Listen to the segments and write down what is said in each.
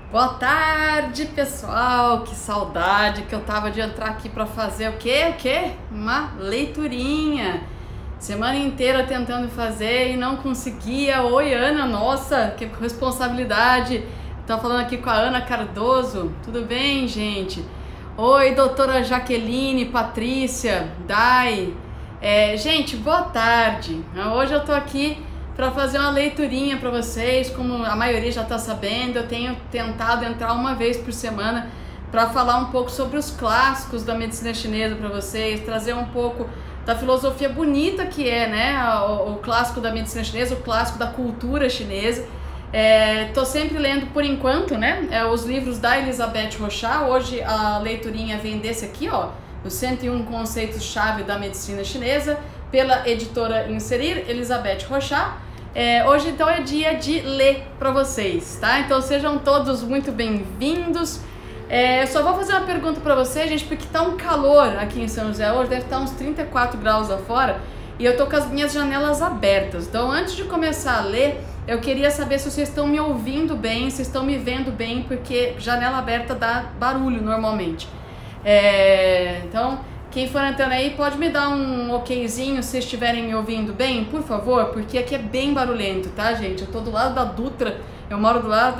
Boa tarde, pessoal. Que saudade que eu tava de entrar aqui para fazer o quê? Uma leiturinha. Semana inteira tentando fazer e não conseguia. Oi, Ana, nossa, que responsabilidade. Tô falando aqui com a Ana Cardoso. Tudo bem, gente? Oi, doutora Jaqueline, Patrícia, Dai. Gente, boa tarde. Hoje eu tô aqui para fazer uma leiturinha para vocês. Como a maioria já está sabendo, eu tenho tentado entrar uma vez por semana para falar um pouco sobre os clássicos da medicina chinesa para vocês, trazer um pouco da filosofia bonita que é, né, o clássico da medicina chinesa, o clássico da cultura chinesa. Tô sempre lendo, por enquanto, né, os livros da Elizabeth Rochat. Hoje a leiturinha vem desse aqui, ó, os 101 conceitos-chave da medicina chinesa, pela editora Inserir, Elizabeth Rochat. Hoje então é dia de ler para vocês, tá? Então sejam todos muito bem-vindos. Eu só vou fazer uma pergunta para vocês, gente, porque tá um calor aqui em São José hoje, deve estar uns 34 graus lá fora, e eu tô com as minhas janelas abertas. Então antes de começar a ler, eu queria saber se vocês estão me ouvindo bem, se estão me vendo bem, porque janela aberta dá barulho normalmente. Então, quem for entrando aí pode me dar um okzinho se estiverem me ouvindo bem, por favor, porque aqui é bem barulhento, tá, gente? Eu tô do lado da Dutra, eu moro do lado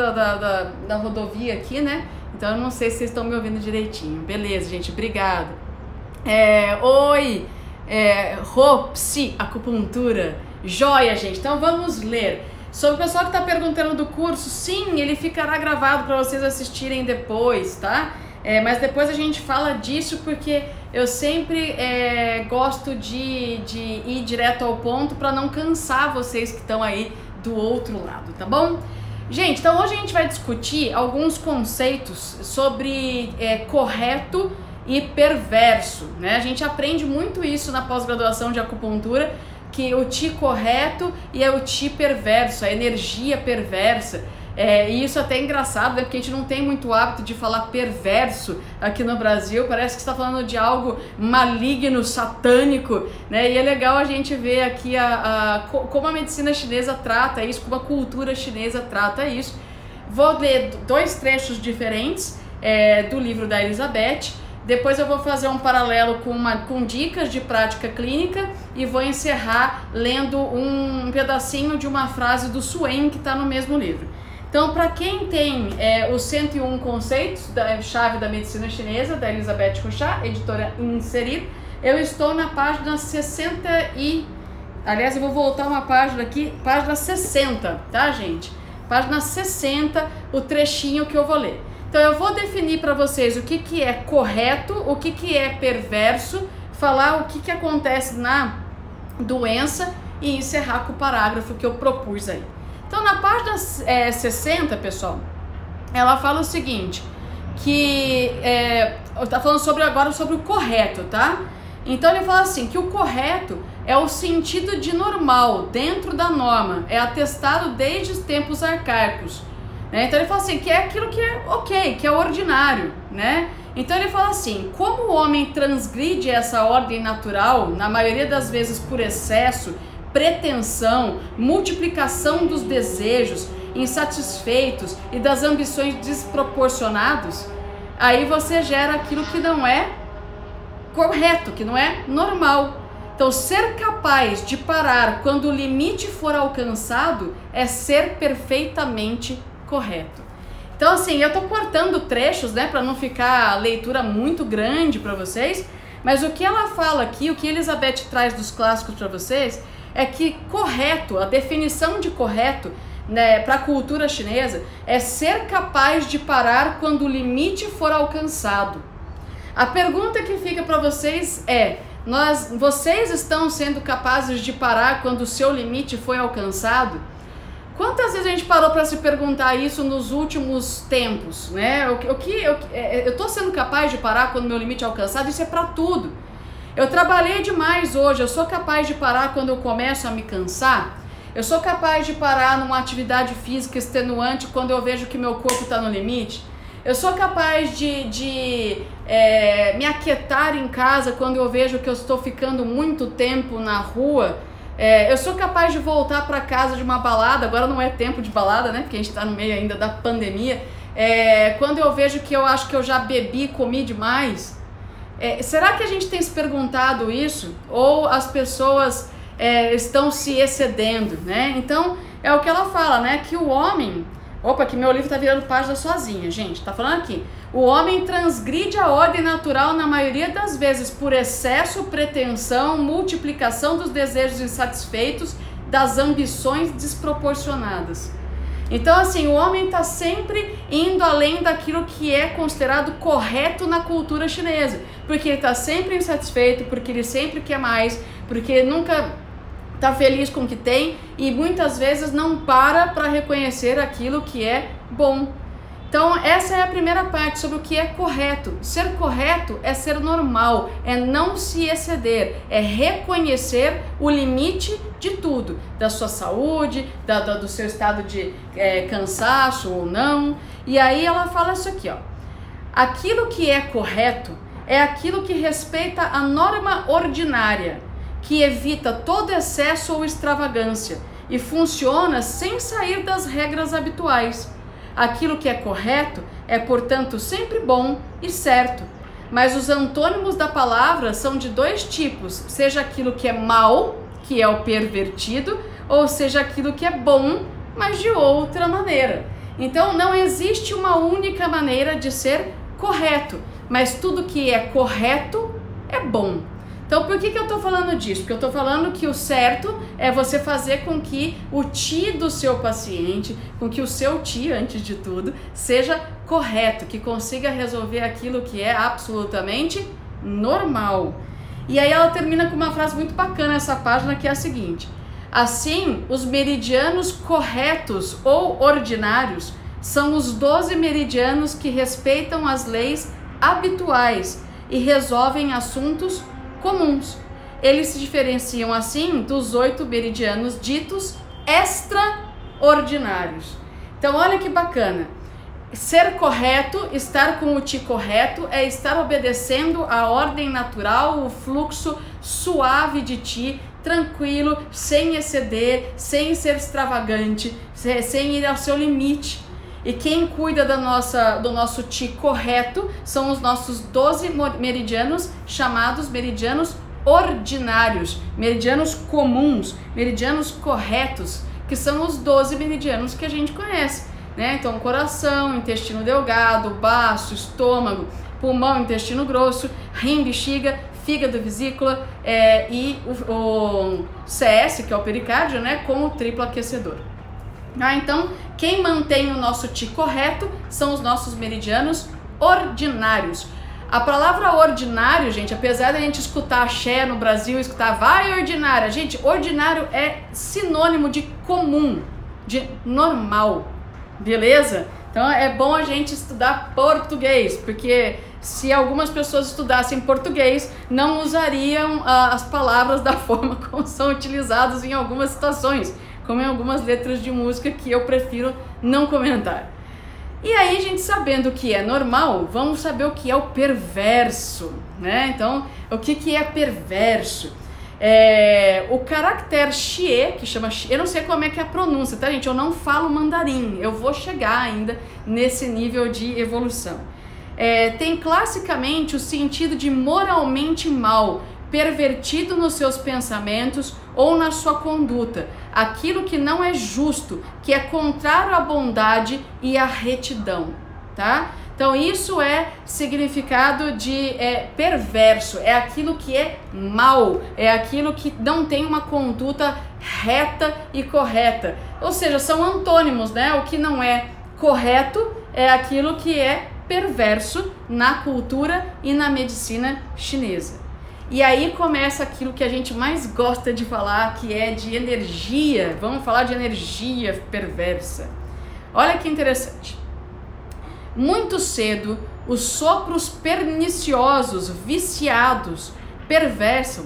da rodovia aqui, né? Então eu não sei se vocês estão me ouvindo direitinho. Beleza, gente, obrigada. Oi, Ropsi, acupuntura, joia, gente. Então vamos ler. Sobre o pessoal que tá perguntando do curso, sim, ele ficará gravado para vocês assistirem depois, tá? Mas depois a gente fala disso, porque eu sempre gosto de ir direto ao ponto para não cansar vocês que estão aí do outro lado, tá bom? Gente, então hoje a gente vai discutir alguns conceitos sobre correto e perverso, né? A gente aprende muito isso na pós-graduação de acupuntura, que o Qi correto e o Qi perverso, a energia perversa. E isso até é engraçado, né? Porque a gente não tem muito hábito de falar perverso aqui no Brasil. Parece que está falando de algo maligno, satânico, né? E é legal a gente ver aqui como a medicina chinesa trata isso, como a cultura chinesa trata isso. Vou ler dois trechos diferentes do livro da Elizabeth. Depois eu vou fazer um paralelo com dicas de prática clínica e vou encerrar lendo um pedacinho de uma frase do Suen que está no mesmo livro. Então, para quem tem os 101 conceitos da chave da medicina chinesa, da Elizabeth Rochat, editora Inserir, eu estou na página 60 e... Aliás, eu vou voltar uma página aqui, página 60, tá, gente? Página 60, o trechinho que eu vou ler. Então, eu vou definir para vocês o que é correto, o que é perverso, falar o que acontece na doença e encerrar com o parágrafo que eu propus aí. Então, na página 60, pessoal, ela fala o seguinte, que tá falando agora sobre o correto, tá? Então, ele fala assim, que o correto é o sentido de normal, dentro da norma, é atestado desde os tempos arcaicos, né? Então, ele fala assim, que é aquilo que é ok, que é ordinário, né? Então, ele fala assim, como o homem transgride essa ordem natural, na maioria das vezes por excesso, pretensão, multiplicação dos desejos insatisfeitos e das ambições desproporcionadas, aí você gera aquilo que não é correto, que não é normal. Então, ser capaz de parar quando o limite for alcançado é ser perfeitamente correto. Então, assim, eu tô cortando trechos, né, para não ficar a leitura muito grande para vocês, mas o que ela fala aqui, o que Elizabeth traz dos clássicos para vocês, é que correto, a definição de correto, né, para a cultura chinesa é ser capaz de parar quando o limite for alcançado. A pergunta que fica para vocês é, vocês estão sendo capazes de parar quando o seu limite foi alcançado? Quantas vezes a gente parou para se perguntar isso nos últimos tempos, né? Eu tô sendo capaz de parar quando o meu limite é alcançado? Isso é para tudo. Eu trabalhei demais hoje, eu sou capaz de parar quando eu começo a me cansar? Eu sou capaz de parar numa atividade física extenuante quando eu vejo que meu corpo está no limite? Eu sou capaz de me aquietar em casa quando eu vejo que eu estou ficando muito tempo na rua? Eu sou capaz de voltar para casa de uma balada, agora não é tempo de balada, né? Porque a gente está no meio ainda da pandemia. quando eu vejo que eu acho que eu já bebi, comi demais. Será que a gente tem se perguntado isso? Ou as pessoas estão se excedendo, né? Então, é o que ela fala, né? Que o homem... Opa, que meu livro tá virando página sozinha, gente. Tá falando aqui. O homem transgride a ordem natural na maioria das vezes por excesso, pretensão, multiplicação dos desejos insatisfeitos, das ambições desproporcionadas. Então, assim, o homem está sempre indo além daquilo que é considerado correto na cultura chinesa, porque ele está sempre insatisfeito, porque ele sempre quer mais, porque ele nunca está feliz com o que tem e muitas vezes não para reconhecer aquilo que é bom. Então, essa é a primeira parte sobre o que é correto. Ser correto é ser normal, é não se exceder, é reconhecer o limite de tudo, da sua saúde, do seu estado de cansaço ou não. E aí ela fala isso aqui, ó. Aquilo que é correto é aquilo que respeita a norma ordinária, que evita todo excesso ou extravagância e funciona sem sair das regras habituais. Aquilo que é correto é, portanto, sempre bom e certo. Mas os antônimos da palavra são de dois tipos, seja aquilo que é mal, que é o pervertido, ou seja aquilo que é bom, mas de outra maneira. Então não existe uma única maneira de ser correto, mas tudo que é correto é bom. Então, por que eu estou falando disso? Porque eu estou falando que o certo é você fazer com que o ti do seu paciente, com que o seu ti, antes de tudo, seja correto, que consiga resolver aquilo que é absolutamente normal. E aí ela termina com uma frase muito bacana essa página, que é a seguinte: assim, os meridianos corretos ou ordinários são os 12 meridianos que respeitam as leis habituais e resolvem assuntos comuns. Eles se diferenciam assim dos 8 meridianos ditos extraordinários. Então olha que bacana. Ser correto, estar com o ti correto, é estar obedecendo a ordem natural, o fluxo suave de ti, tranquilo, sem exceder, sem ser extravagante, sem ir ao seu limite. E quem cuida do nosso ti correto são os nossos 12 meridianos, chamados meridianos ordinários, meridianos comuns, meridianos corretos, que são os 12 meridianos que a gente conhece, né? Então, coração, intestino delgado, baço, estômago, pulmão, intestino grosso, rim, bexiga, fígado, vesícula e o CS, que é o pericárdio, né? Com o triplo aquecedor. Então, quem mantém o nosso ti correto são os nossos meridianos ordinários. A palavra ordinário, gente, apesar da gente escutar axé no Brasil, escutar vai ordinária, gente, ordinário é sinônimo de comum, de normal, beleza? Então é bom a gente estudar português, porque se algumas pessoas estudassem português, não usariam as palavras da forma como são utilizadas em algumas situações, como em algumas letras de música que eu prefiro não comentar. E aí, gente, sabendo o que é normal, vamos saber o que é o perverso, né? Então, o que é perverso? O caractere xie, que chama... Eu não sei como é que é a pronúncia, tá, gente? Eu não falo mandarim, eu vou chegar ainda nesse nível de evolução. Tem classicamente o sentido de moralmente mal, pervertido nos seus pensamentos ou na sua conduta, aquilo que não é justo, que é contrário à bondade e à retidão, tá? Então isso é significado de perverso, é aquilo que é mal, é aquilo que não tem uma conduta reta e correta, ou seja, são antônimos, né? O que não é correto é aquilo que é perverso na cultura e na medicina chinesa. E aí começa aquilo que a gente mais gosta de falar, que é de energia. Vamos falar de energia perversa. Olha que interessante. Muito cedo, os sopros perniciosos, viciados, perversos,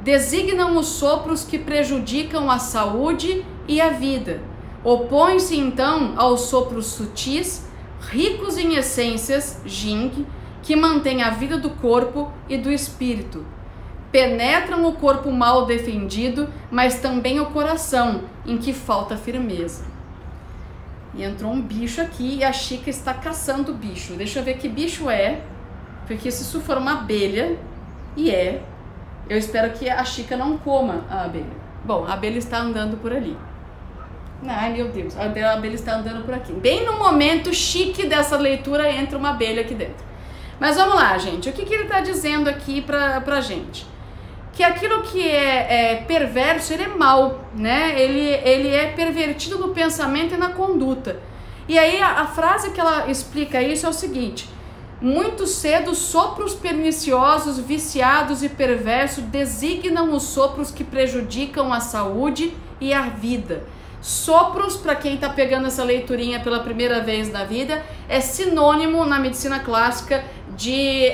designam os sopros que prejudicam a saúde e a vida. Opõem-se então aos sopros sutis, ricos em essências, Jing, que mantém a vida do corpo e do espírito. Penetram o corpo mal defendido, mas também o coração, em que falta firmeza. e entrou um bicho aqui e a Chica está caçando o bicho. Deixa eu ver que bicho é, porque se isso for uma abelha, eu espero que a Chica não coma a abelha. Bom, a abelha está andando por ali. Ai, meu Deus, a abelha está andando por aqui. Bem no momento chique dessa leitura entra uma abelha aqui dentro. Mas vamos lá, gente. O que ele está dizendo aqui pra gente? Que aquilo que é perverso, ele é mau, né? Ele é pervertido no pensamento e na conduta. E aí a frase que ela explica isso é o seguinte: muito cedo, sopros perniciosos, viciados e perversos designam os sopros que prejudicam a saúde e a vida. Sopros, para quem está pegando essa leiturinha pela primeira vez na vida, é sinônimo na medicina clássica de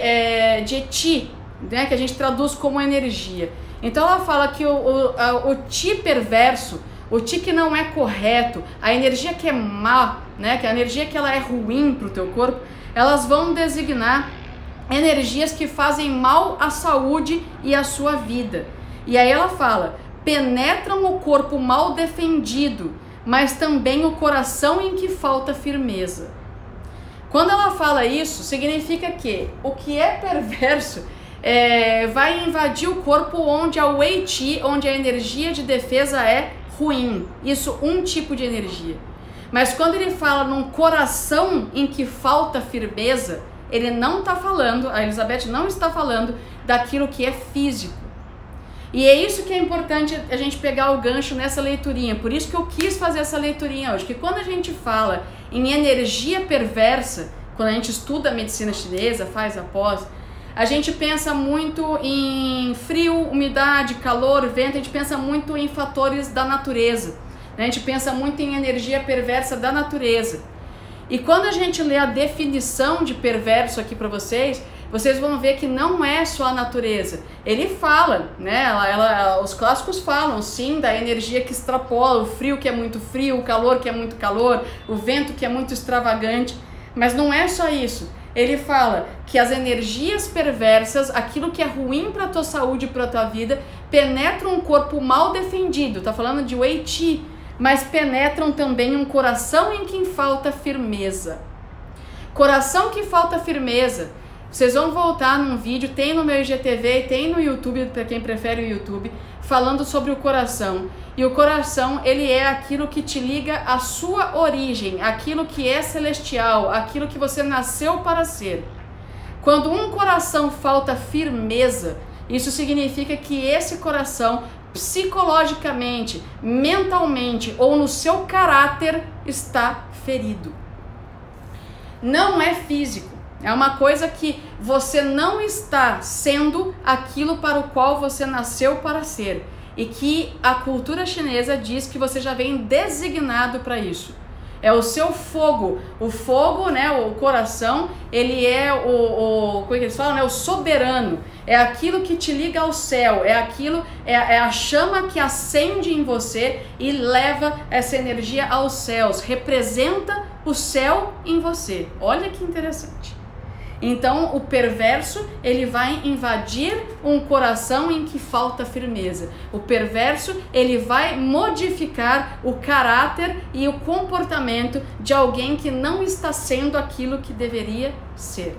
ti, né, que a gente traduz como energia. Então ela fala que o ti perverso, o ti que não é correto, a energia que é má, né, que a energia que ela é ruim para o teu corpo, elas vão designar energias que fazem mal à saúde e à sua vida. E aí ela fala: penetram o corpo mal defendido, mas também o coração em que falta firmeza. Quando ela fala isso, significa que o que é perverso vai invadir o corpo onde a Wei Qi, onde a energia de defesa é ruim. Isso, um tipo de energia. Mas quando ele fala num coração em que falta firmeza, ele não está falando, a Elizabeth não está falando daquilo que é físico. E é isso que é importante a gente pegar o gancho nessa leiturinha. Por isso que eu quis fazer essa leiturinha hoje. Que quando a gente fala em energia perversa, quando a gente estuda a medicina chinesa, faz a pós, a gente pensa muito em frio, umidade, calor, vento, a gente pensa muito em fatores da natureza. A gente pensa muito em energia perversa da natureza. E quando a gente lê a definição de perverso aqui para vocês vão ver que não é só a natureza. Ele fala, né? Os clássicos falam, sim, da energia que extrapola, o frio que é muito frio, o calor que é muito calor, o vento que é muito extravagante. Mas não é só isso. Ele fala que as energias perversas, aquilo que é ruim para a tua saúde e para a tua vida, penetram um corpo mal defendido. Tá falando de Wei Qi, mas penetram também um coração em quem falta firmeza. Coração que falta firmeza. Vocês vão voltar num vídeo, tem no meu IGTV, tem no YouTube, para quem prefere o YouTube, falando sobre o coração. E o coração, ele é aquilo que te liga à sua origem, aquilo que é celestial, aquilo que você nasceu para ser. Quando um coração falta firmeza, isso significa que esse coração, psicologicamente, mentalmente ou no seu caráter, está ferido. Não é físico. É uma coisa que você não está sendo aquilo para o qual você nasceu para ser. E que a cultura chinesa diz que você já vem designado para isso. É o seu fogo. O fogo, né, o coração, ele é como é que eles falam, né, o soberano. É aquilo que te liga ao céu. É a chama que acende em você e leva essa energia aos céus. Representa o céu em você. Olha que interessante. Então o perverso, ele vai invadir um coração em que falta firmeza. O perverso, ele vai modificar o caráter e o comportamento de alguém que não está sendo aquilo que deveria ser.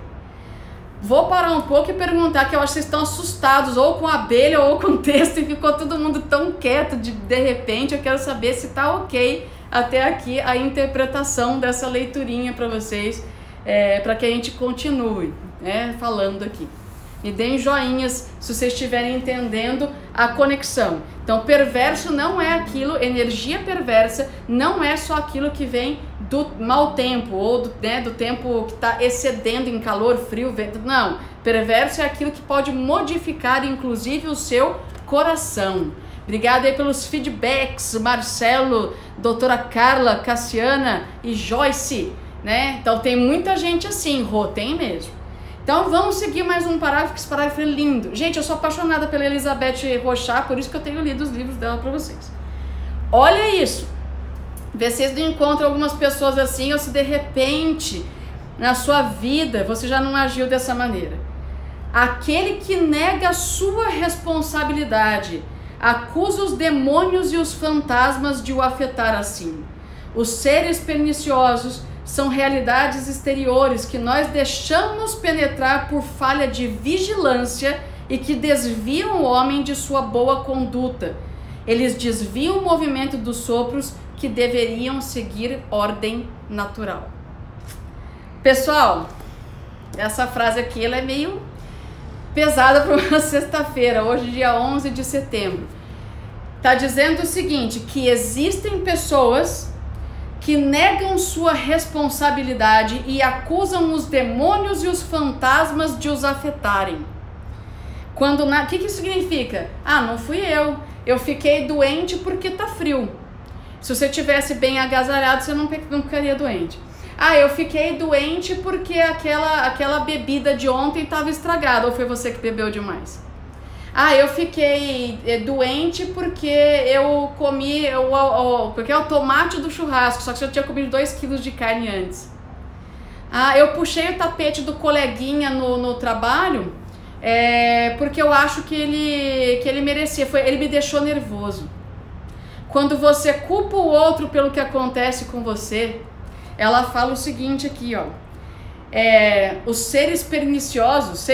Vou parar um pouco e perguntar, que eu acho que vocês estão assustados ou com a abelha ou com o texto e ficou todo mundo tão quieto de repente. Eu quero saber se tá ok até aqui a interpretação dessa leiturinha para vocês. Para que a gente continue, né, falando aqui. Me deem joinhas se vocês estiverem entendendo a conexão. Então, perverso não é aquilo, energia perversa não é só aquilo que vem do mau tempo ou do tempo que está excedendo em calor, frio, vento. Não, perverso é aquilo que pode modificar inclusive o seu coração. Obrigada aí pelos feedbacks, Marcelo, doutora Carla, Cassiana e Joyce. Né? Então tem muita gente assim, Rô, tem mesmo. Então vamos seguir mais um parágrafo, que esse parágrafo é lindo. Gente, eu sou apaixonada pela Elizabeth Rochard, por isso que eu tenho lido os livros dela para vocês. Olha isso. Vê se vocês não encontram algumas pessoas assim, ou se de repente na sua vida você já não agiu dessa maneira. Aquele que nega a sua responsabilidade acusa os demônios e os fantasmas de o afetar assim. Os seres perniciosos são realidades exteriores que nós deixamos penetrar por falha de vigilância e que desviam o homem de sua boa conduta. Eles desviam o movimento dos sopros que deveriam seguir ordem natural. Pessoal, essa frase aqui ela é meio pesada para uma sexta-feira, hoje dia 11 de setembro. Tá dizendo o seguinte, que existem pessoas que negam sua responsabilidade e acusam os demônios e os fantasmas de os afetarem. O que isso significa? Ah, não fui eu fiquei doente porque tá frio. Se você tivesse bem agasalhado, você não ficaria doente. Ah, eu fiquei doente porque aquela bebida de ontem estava estragada, ou foi você que bebeu demais? Ah, eu fiquei doente porque eu comi porque é o tomate do churrasco, só que eu tinha comido 2 quilos de carne antes. Ah, eu puxei o tapete do coleguinha no trabalho porque eu acho que ele merecia, ele me deixou nervoso. Quando você culpa o outro pelo que acontece com você, ela fala o seguinte aqui, ó. Os seres perniciosos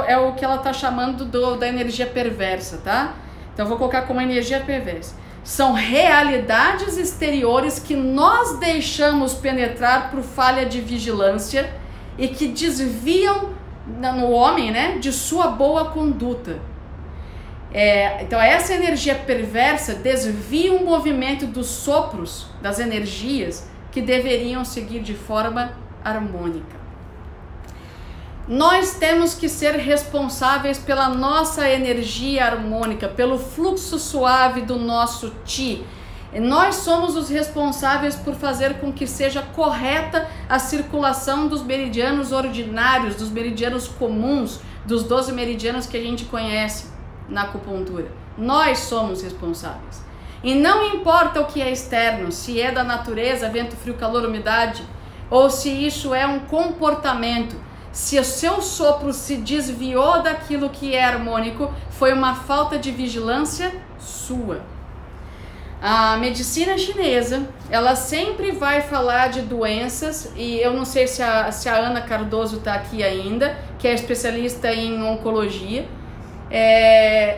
é o que ela está chamando da energia perversa, tá? Então eu vou colocar como energia perversa. São realidades exteriores que nós deixamos penetrar por falha de vigilância e que desviam no homem, né, de sua boa conduta. Então essa energia perversa desvia o movimento dos sopros, das energias que deveriam seguir de forma harmônica. Nós temos que ser responsáveis pela nossa energia harmônica, pelo fluxo suave do nosso Chi. Nós somos os responsáveis por fazer com que seja correta a circulação dos meridianos ordinários, dos meridianos comuns, dos 12 meridianos que a gente conhece na acupuntura. Nós somos responsáveis. E não importa o que é externo, se é da natureza, vento frio, calor, umidade, ou se isso é um comportamento, se o seu sopro se desviou daquilo que é harmônico, foi uma falta de vigilância sua. A medicina chinesa, ela sempre vai falar de doenças, e eu não sei se a Ana Cardoso está aqui ainda, que é especialista em oncologia.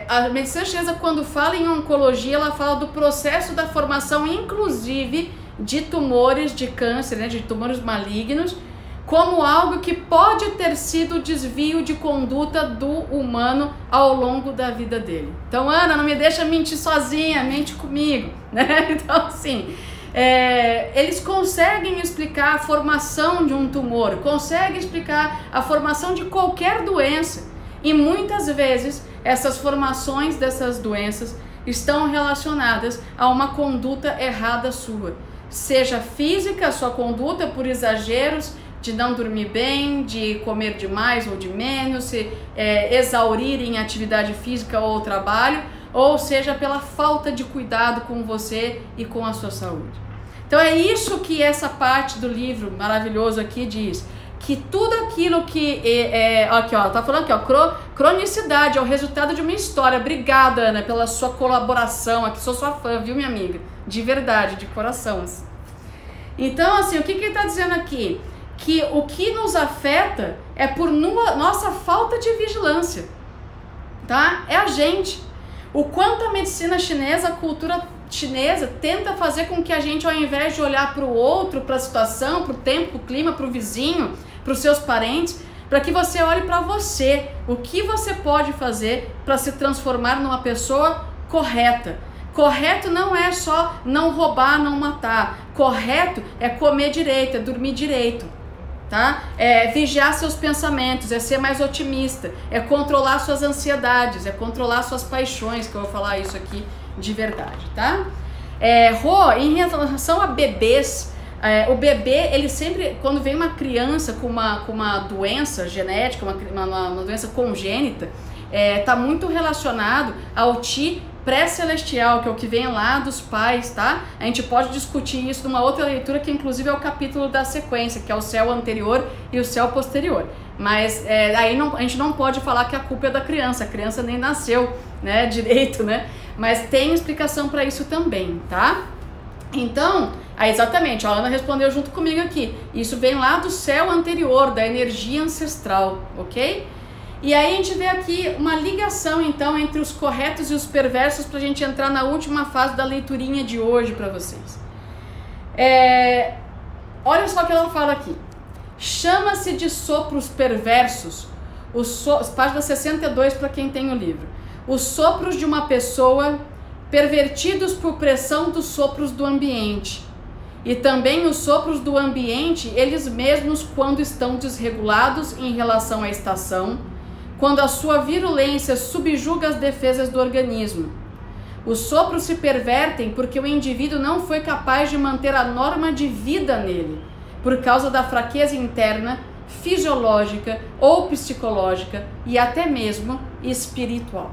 A medicina chinesa, quando fala em oncologia, ela fala do processo da formação, inclusive, de tumores de câncer, né, de tumores malignos, como algo que pode ter sido desvio de conduta do humano ao longo da vida dele. Então, Ana, não me deixa mentir sozinha, mente comigo, né? Então, assim, eles conseguem explicar a formação de um tumor, conseguem explicar a formação de qualquer doença, e muitas vezes essas formações dessas doenças estão relacionadas a uma conduta errada sua, seja física, a sua conduta por exageros, de não dormir bem, de comer demais ou de menos, se exaurir em atividade física ou trabalho, ou seja, pela falta de cuidado com você e com a sua saúde. Então é isso que essa parte do livro maravilhoso aqui diz, que tudo aquilo que aqui ó, tá falando aqui ó, cronicidade é o resultado de uma história. Obrigada, Ana, pela sua colaboração, aqui sou sua fã, viu, minha amiga? De verdade, de coração. Então, assim, o que ele tá dizendo aqui? Que o que nos afeta é por nossa falta de vigilância, tá? É a gente. O quanto a medicina chinesa, a cultura chinesa tenta fazer com que a gente, ao invés de olhar para o outro, para a situação, para o tempo, para o clima, para o vizinho, para os seus parentes, para que você olhe para você, o que você pode fazer para se transformar numa pessoa correta. Correto não é só não roubar, não matar. Correto é comer direito, é dormir direito, tá? É vigiar seus pensamentos, é ser mais otimista, é controlar suas ansiedades, é controlar suas paixões, que eu vou falar isso aqui de verdade, tá? Rô, em relação a bebês, o bebê, ele sempre, quando vem uma criança com uma doença genética, uma doença congênita, tá muito relacionado ao Chi pré-celestial, que é o que vem lá dos pais, tá? A gente pode discutir isso numa outra leitura, que inclusive é o capítulo da sequência, que é o céu anterior e o céu posterior. Mas aí a gente não pode falar que a culpa é da criança, a criança nem nasceu, né, direito, né? Mas tem explicação para isso também, tá? Então, exatamente, a Ana respondeu junto comigo aqui. Isso vem lá do céu anterior, da energia ancestral, ok? E aí a gente vê aqui uma ligação, então, entre os corretos e os perversos para a gente entrar na última fase da leiturinha de hoje para vocês. Olha só o que ela fala aqui. Chama-se de sopros perversos, página 62 para quem tem o livro. Os sopros de uma pessoa pervertidos por pressão dos sopros do ambiente. E também os sopros do ambiente, eles mesmos, quando estão desregulados em relação à estação, quando a sua virulência subjuga as defesas do organismo. Os sopros se pervertem porque o indivíduo não foi capaz de manter a norma de vida nele, por causa da fraqueza interna, fisiológica ou psicológica e até mesmo espiritual.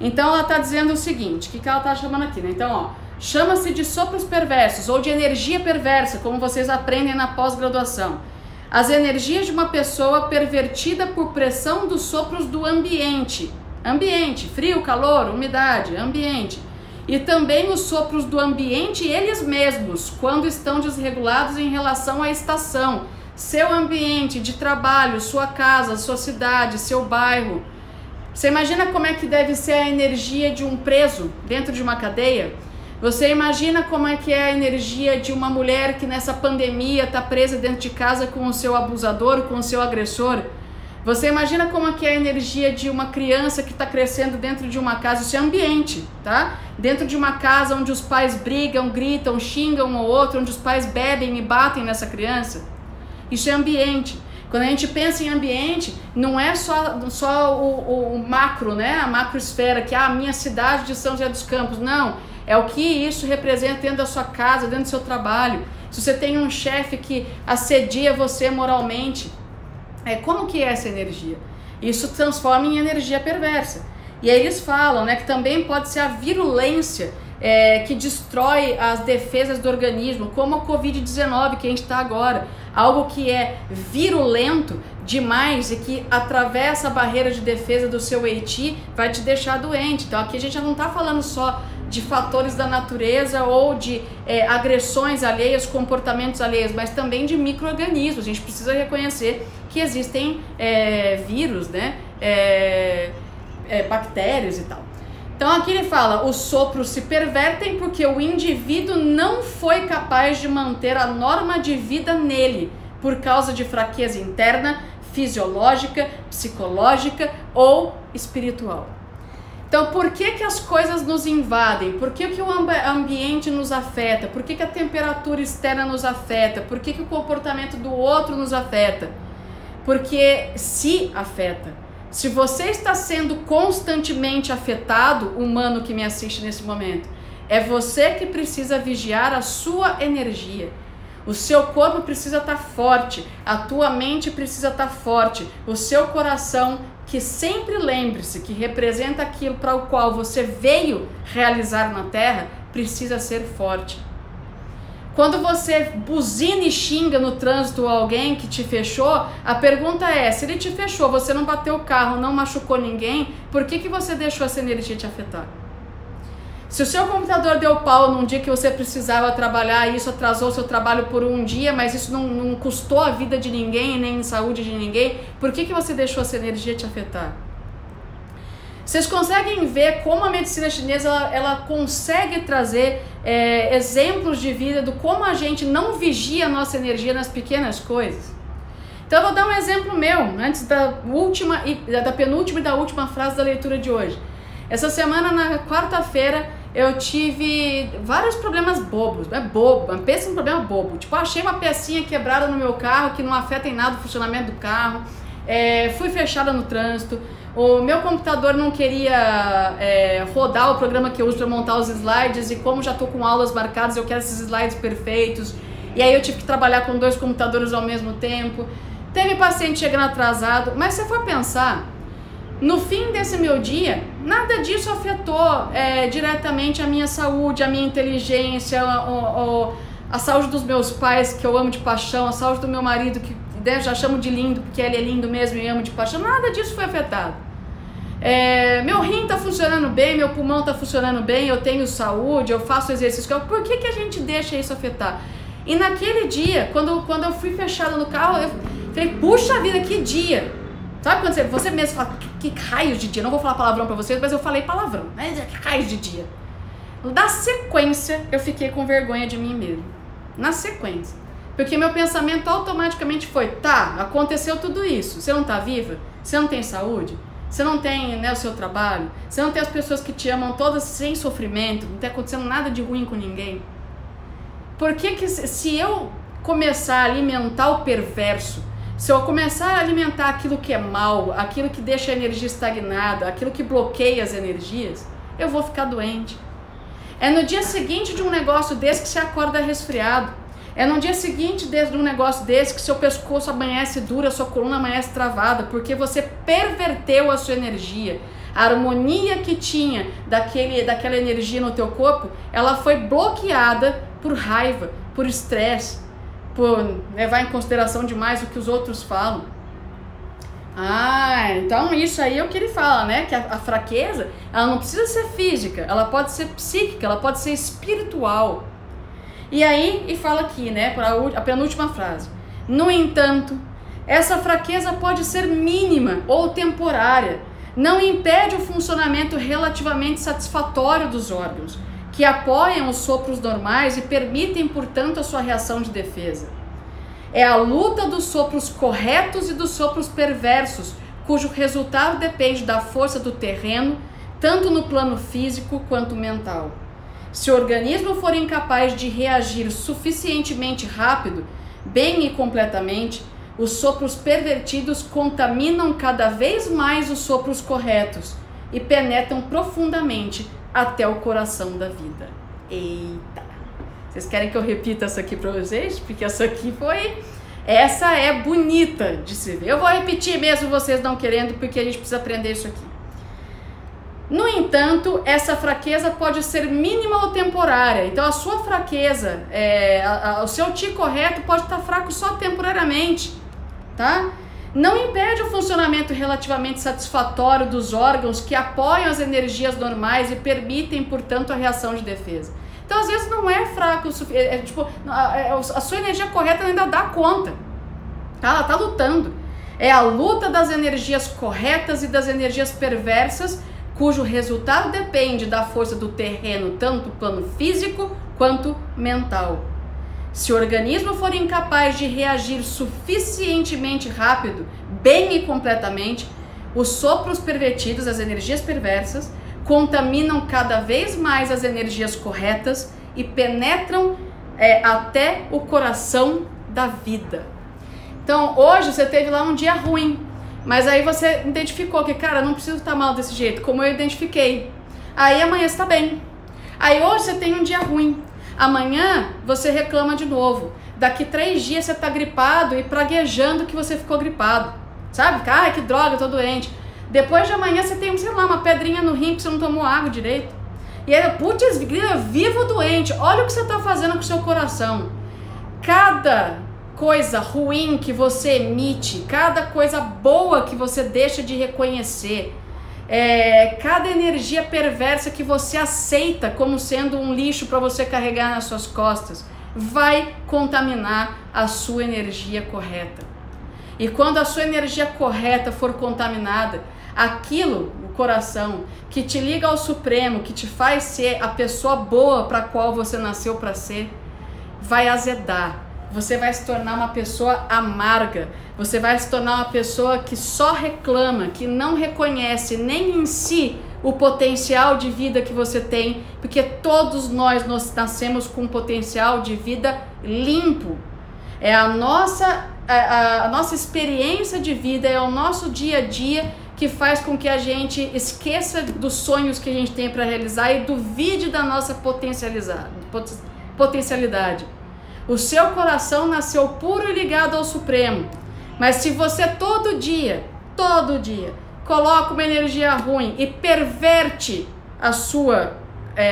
Então ela está dizendo o seguinte, o que ela está chamando aqui, né? Então, ó, chama-se de sopros perversos ou de energia perversa, como vocês aprendem na pós-graduação. As energias de uma pessoa pervertida por pressão dos sopros do ambiente. Ambiente, frio, calor, umidade, ambiente. E também os sopros do ambiente eles mesmos, quando estão desregulados em relação à estação. Seu ambiente de trabalho, sua casa, sua cidade, seu bairro. Você imagina como é que deve ser a energia de um preso dentro de uma cadeia? Você imagina como é que é a energia de uma mulher que nessa pandemia está presa dentro de casa com o seu abusador, com o seu agressor? Você imagina como é que é a energia de uma criança que está crescendo dentro de uma casa? Isso é ambiente, tá? Dentro de uma casa onde os pais brigam, gritam, xingam um ao outro, onde os pais bebem e batem nessa criança. Isso é ambiente. Quando a gente pensa em ambiente, não é só o macro, né? A macroesfera, que é a minha cidade de São José dos Campos. Não, é o que isso representa dentro da sua casa, dentro do seu trabalho. Se você tem um chefe que assedia você moralmente, como que é essa energia? Isso transforma em energia perversa. E aí eles falam, né, que também pode ser a virulência que destrói as defesas do organismo, como a Covid-19 que a gente está agora. Algo que é virulento demais e que atravessa a barreira de defesa do seu AT vai te deixar doente. Então aqui a gente já não está falando só de fatores da natureza ou de agressões alheias, comportamentos alheios, mas também de micro-organismos. A gente precisa reconhecer que existem vírus, né? Bactérias e tal. Então aqui ele fala, os sopros se pervertem porque o indivíduo não foi capaz de manter a norma de vida nele, por causa de fraqueza interna, fisiológica, psicológica ou espiritual. Então por que as coisas nos invadem? Por que o ambiente nos afeta? Por que a temperatura externa nos afeta? Por que o comportamento do outro nos afeta? Porque se afeta. Se você está sendo constantemente afetado, humano que me assiste nesse momento, é você que precisa vigiar a sua energia. O seu corpo precisa estar forte, a tua mente precisa estar forte, o seu coração, que sempre lembre-se que representa aquilo para o qual você veio realizar na Terra, precisa ser forte. Quando você buzina e xinga no trânsito alguém que te fechou, a pergunta é, se ele te fechou, você não bateu o carro, não machucou ninguém, por que você deixou essa energia te afetar? Se o seu computador deu pau num dia que você precisava trabalhar e isso atrasou o seu trabalho por um dia, mas isso não custou a vida de ninguém, nem a saúde de ninguém, por que você deixou essa energia te afetar? Vocês conseguem ver como a medicina chinesa ela consegue trazer exemplos de vida do como a gente não vigia a nossa energia nas pequenas coisas? Então eu vou dar um exemplo meu, antes da penúltima e da última frase da leitura de hoje. Essa semana, na quarta-feira, eu tive vários problemas bobos, pensa num problema bobo, tipo, achei uma pecinha quebrada no meu carro que não afeta em nada o funcionamento do carro, fui fechada no trânsito, o meu computador não queria rodar o programa que eu uso para montar os slides e como já estou com aulas marcadas, eu quero esses slides perfeitos, e aí eu tive que trabalhar com 2 computadores ao mesmo tempo, teve paciente chegando atrasado, mas se você for pensar, no fim desse meu dia, nada disso afetou diretamente a minha saúde, a minha inteligência, a saúde dos meus pais, que eu amo de paixão, a saúde do meu marido, que já chamo de lindo, porque ele é lindo mesmo e eu amo de paixão, nada disso foi afetado. meu rim tá funcionando bem, meu pulmão tá funcionando bem, eu tenho saúde, eu faço exercício. Por que a gente deixa isso afetar? E naquele dia, quando eu fui fechada no carro, eu falei, puxa vida, que dia! Sabe quando você mesmo fala, que raios de dia? Não vou falar palavrão pra vocês, mas eu falei palavrão, mas que raios de dia. Na sequência, eu fiquei com vergonha de mim mesmo. Na sequência. Porque meu pensamento automaticamente foi, tá, aconteceu tudo isso, você não tá viva? Você não tem saúde? Você não tem, né, o seu trabalho? Você não tem as pessoas que te amam todas sem sofrimento? Não tá acontecendo nada de ruim com ninguém? Por que se eu começar a alimentar o perverso, se eu começar a alimentar aquilo que é mal, aquilo que deixa a energia estagnada, aquilo que bloqueia as energias, eu vou ficar doente. É no dia seguinte de um negócio desse que você acorda resfriado. É no dia seguinte de um negócio desse que seu pescoço amanhece duro, a sua coluna amanhece travada, porque você perverteu a sua energia. A harmonia que tinha daquela energia no teu corpo, ela foi bloqueada por raiva, por estresse, por levar em consideração demais o que os outros falam. Então isso aí é o que ele fala, né? Que a fraqueza, ela não precisa ser física, ela pode ser psíquica, ela pode ser espiritual. E aí, e fala aqui, né, a penúltima frase. No entanto, essa fraqueza pode ser mínima ou temporária. Não impede o funcionamento relativamente satisfatório dos órgãos, que apoiam os sopros normais e permitem, portanto, a sua reação de defesa. É a luta dos sopros corretos e dos sopros perversos, cujo resultado depende da força do terreno, tanto no plano físico quanto mental. Se o organismo for incapaz de reagir suficientemente rápido, bem e completamente, os sopros pervertidos contaminam cada vez mais os sopros corretos e penetram profundamente até o coração da vida. Eita! Vocês querem que eu repita essa aqui para vocês? Porque essa é bonita de se ver. Eu vou repetir mesmo vocês não querendo, porque a gente precisa aprender isso aqui. No entanto, essa fraqueza pode ser mínima ou temporária. Então a sua fraqueza, o seu ti correto pode estar fraco só temporariamente, tá? Não impede o funcionamento relativamente satisfatório dos órgãos que apoiam as energias normais e permitem, portanto, a reação de defesa. Então às vezes não é fraco o suficiente, a sua energia correta ainda dá conta, tá? Ela tá lutando. É a luta das energias corretas e das energias perversas, cujo resultado depende da força do terreno, tanto plano físico quanto mental. Se o organismo for incapaz de reagir suficientemente rápido, bem e completamente, os sopros pervertidos, as energias perversas, contaminam cada vez mais as energias corretas e penetram até o coração da vida. Então, hoje você teve lá um dia ruim, mas aí você identificou que, cara, não preciso estar mal desse jeito, como eu identifiquei. Aí amanhã você está bem. Aí hoje você tem um dia ruim. Amanhã você reclama de novo. Daqui 3 dias você está gripado e praguejando que você ficou gripado. Sabe? Ai, que droga, eu tô doente. Depois de amanhã você tem, sei lá, uma pedrinha no rim que você não tomou água direito. E aí, putz, vivo doente. Olha o que você está fazendo com o seu coração. Cada coisa ruim que você emite, cada coisa boa que você deixa de reconhecer, cada energia perversa que você aceita como sendo um lixo para você carregar nas suas costas, vai contaminar a sua energia correta. E quando a sua energia correta for contaminada, aquilo, o coração, que te liga ao Supremo, que te faz ser a pessoa boa para a qual você nasceu para ser, vai azedar. Você vai se tornar uma pessoa amarga, você vai se tornar uma pessoa que só reclama, que não reconhece nem em si o potencial de vida que você tem, porque todos nós nascemos com um potencial de vida limpo. É a nossa experiência de vida, é o nosso dia a dia que faz com que a gente esqueça dos sonhos que a gente tem para realizar e duvide da nossa potencialidade. O seu coração nasceu puro e ligado ao Supremo. Mas se você todo dia, coloca uma energia ruim e perverte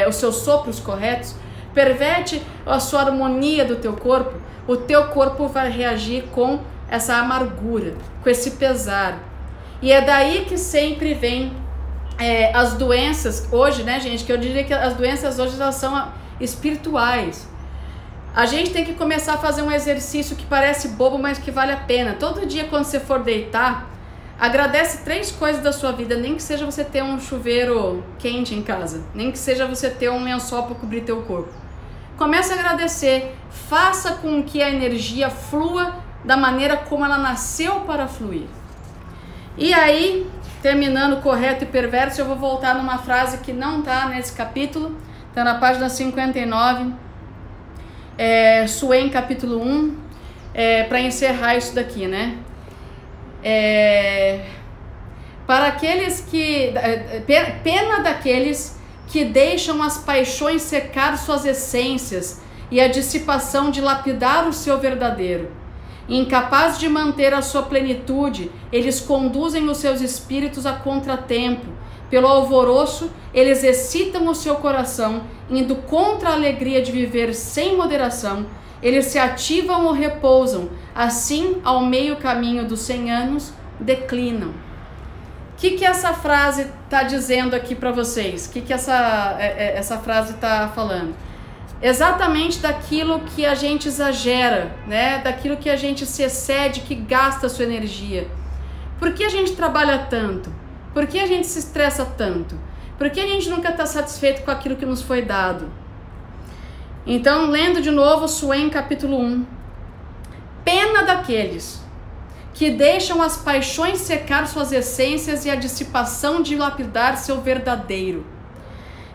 os seus sopros corretos, perverte a sua harmonia do teu corpo, o teu corpo vai reagir com essa amargura, com esse pesar. E é daí que sempre vem as doenças hoje, né, gente, que eu diria que as doenças hoje elas são espirituais. A gente tem que começar a fazer um exercício que parece bobo, mas que vale a pena. Todo dia quando você for deitar, agradece 3 coisas da sua vida, nem que seja você ter um chuveiro quente em casa, nem que seja você ter um lençol para cobrir teu corpo. Comece a agradecer, faça com que a energia flua da maneira como ela nasceu para fluir. E aí, terminando correto e perverso, eu vou voltar numa frase que não está nesse capítulo, está na página 59, Suém capítulo 1, para encerrar isso daqui, né? Para aqueles que... Pena daqueles que deixam as paixões secar suas essências e a dissipação dilapidar o seu verdadeiro. Incapazes de manter a sua plenitude, eles conduzem os seus espíritos a contratempo. Pelo alvoroço, eles excitam o seu coração, indo contra a alegria de viver sem moderação. Eles se ativam ou repousam, assim, ao meio caminho dos 100 anos, declinam. O que essa frase está dizendo aqui para vocês? O que essa frase está falando? Exatamente daquilo que a gente exagera, né? Daquilo que a gente se excede, que gasta a sua energia. Por que a gente trabalha tanto? Por que a gente se estressa tanto? Por que a gente nunca está satisfeito com aquilo que nos foi dado? Então, lendo de novo Suém capítulo 1. Pena daqueles que deixam as paixões secar suas essências e a dissipação dilapidar seu verdadeiro.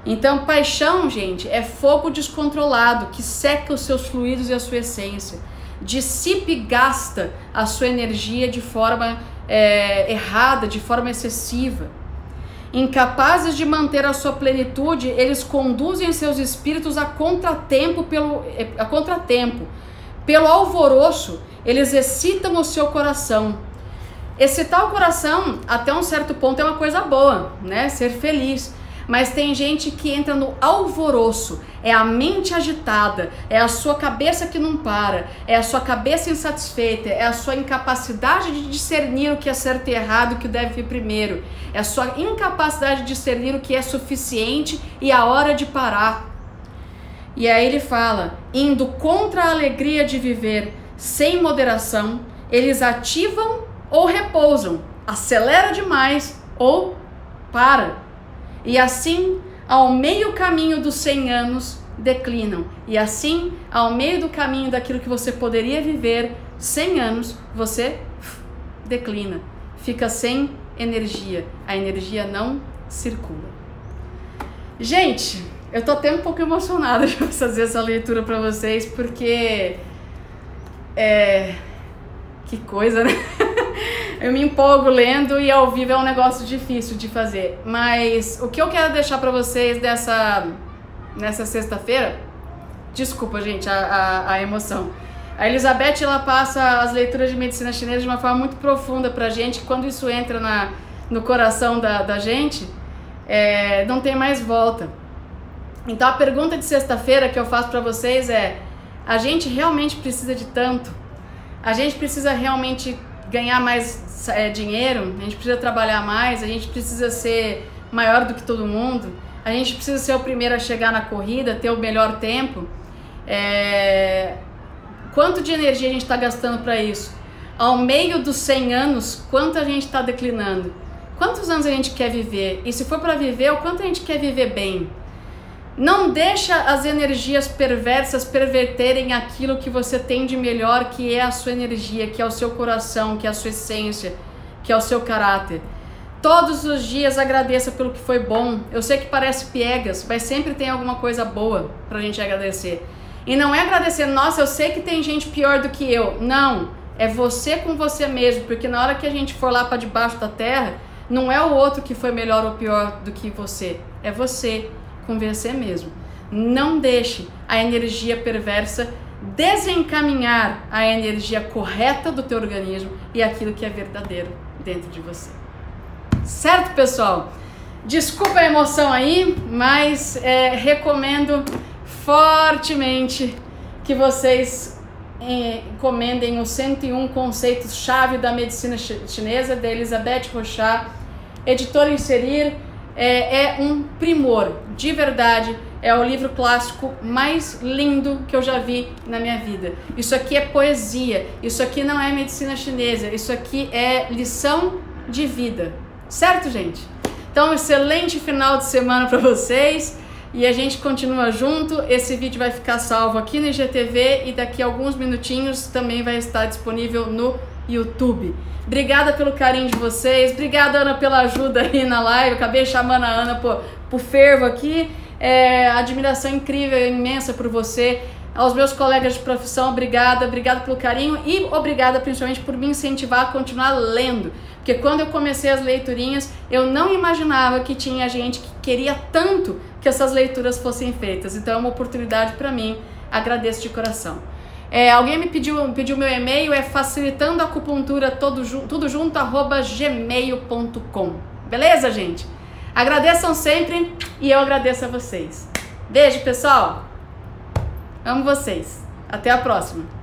Então, paixão, gente, é fogo descontrolado que seca os seus fluidos e a sua essência. Dissipa e gasta a sua energia de forma errada, de forma excessiva. Incapazes de manter a sua plenitude, eles conduzem seus espíritos a contratempo. Pelo alvoroço, eles excitam o seu coração. Excitar o coração, até um certo ponto, é uma coisa boa, né? Ser feliz. Mas tem gente que entra no alvoroço, é a mente agitada, é a sua cabeça que não para, é a sua cabeça insatisfeita, é a sua incapacidade de discernir o que é certo e errado, o que deve vir primeiro, é a sua incapacidade de discernir o que é suficiente e a hora de parar. E aí ele fala, indo contra a alegria de viver sem moderação, eles ativam ou repousam, acelera demais ou para. E assim, ao meio caminho dos 100 anos, declinam. E assim, ao meio do caminho daquilo que você poderia viver 100 anos, você declina. Fica sem energia. A energia não circula. Gente, eu tô até um pouco emocionada de fazer essa leitura para vocês, porque... Que coisa, né? Eu me empolgo lendo e ao vivo é um negócio difícil de fazer. Mas o que eu quero deixar para vocês nessa sexta-feira... Desculpa, gente, a emoção. A Elizabeth, ela passa as leituras de medicina chinesa de uma forma muito profunda pra gente. Quando isso entra no coração da gente, não tem mais volta. Então a pergunta de sexta-feira que eu faço para vocês é: a gente realmente precisa de tanto? A gente precisa realmente ganhar mais dinheiro? A gente precisa trabalhar mais? A gente precisa ser maior do que todo mundo? A gente precisa ser o primeiro a chegar na corrida, ter o melhor tempo? Quanto de energia a gente está gastando para isso? Ao meio dos 100 anos, quanto a gente está declinando? Quantos anos a gente quer viver? E se for para viver, o quanto a gente quer viver bem? Não deixa as energias perversas perverterem aquilo que você tem de melhor, que é a sua energia, que é o seu coração, que é a sua essência, que é o seu caráter. Todos os dias agradeça pelo que foi bom. Eu sei que parece piegas, mas sempre tem alguma coisa boa pra gente agradecer. E não é agradecer, nossa, eu sei que tem gente pior do que eu. Não, é você com você mesmo, porque na hora que a gente for lá pra debaixo da terra, não é o outro que foi melhor ou pior do que você, é você com você mesmo. Não deixe a energia perversa desencaminhar a energia correta do teu organismo e aquilo que é verdadeiro dentro de você. Certo, pessoal? Desculpa a emoção aí, mas recomendo fortemente que vocês encomendem os 101 conceitos-chave da medicina chinesa, da Elizabeth Rochat, editora Inserir. é um primor, de verdade. É o livro clássico mais lindo que eu já vi na minha vida. Isso aqui é poesia, isso aqui não é medicina chinesa, isso aqui é lição de vida. Certo, gente? Então, excelente final de semana para vocês e a gente continua junto. Esse vídeo vai ficar salvo aqui no IGTV e daqui a alguns minutinhos também vai estar disponível no YouTube. Obrigada pelo carinho de vocês, obrigada, Ana, pela ajuda aí na live. Eu acabei chamando a Ana por fervo aqui. Admiração incrível, imensa por você. Aos meus colegas de profissão, obrigada pelo carinho e obrigada principalmente por me incentivar a continuar lendo. Porque quando eu comecei as leiturinhas, eu não imaginava que tinha gente que queria tanto que essas leituras fossem feitas. Então é uma oportunidade para mim, agradeço de coração. Alguém me pediu meu e-mail, é facilitandoacupuntura tudo junto @gmail.com. Beleza, gente? Agradeçam sempre e eu agradeço a vocês. Beijo, pessoal! Amo vocês. Até a próxima.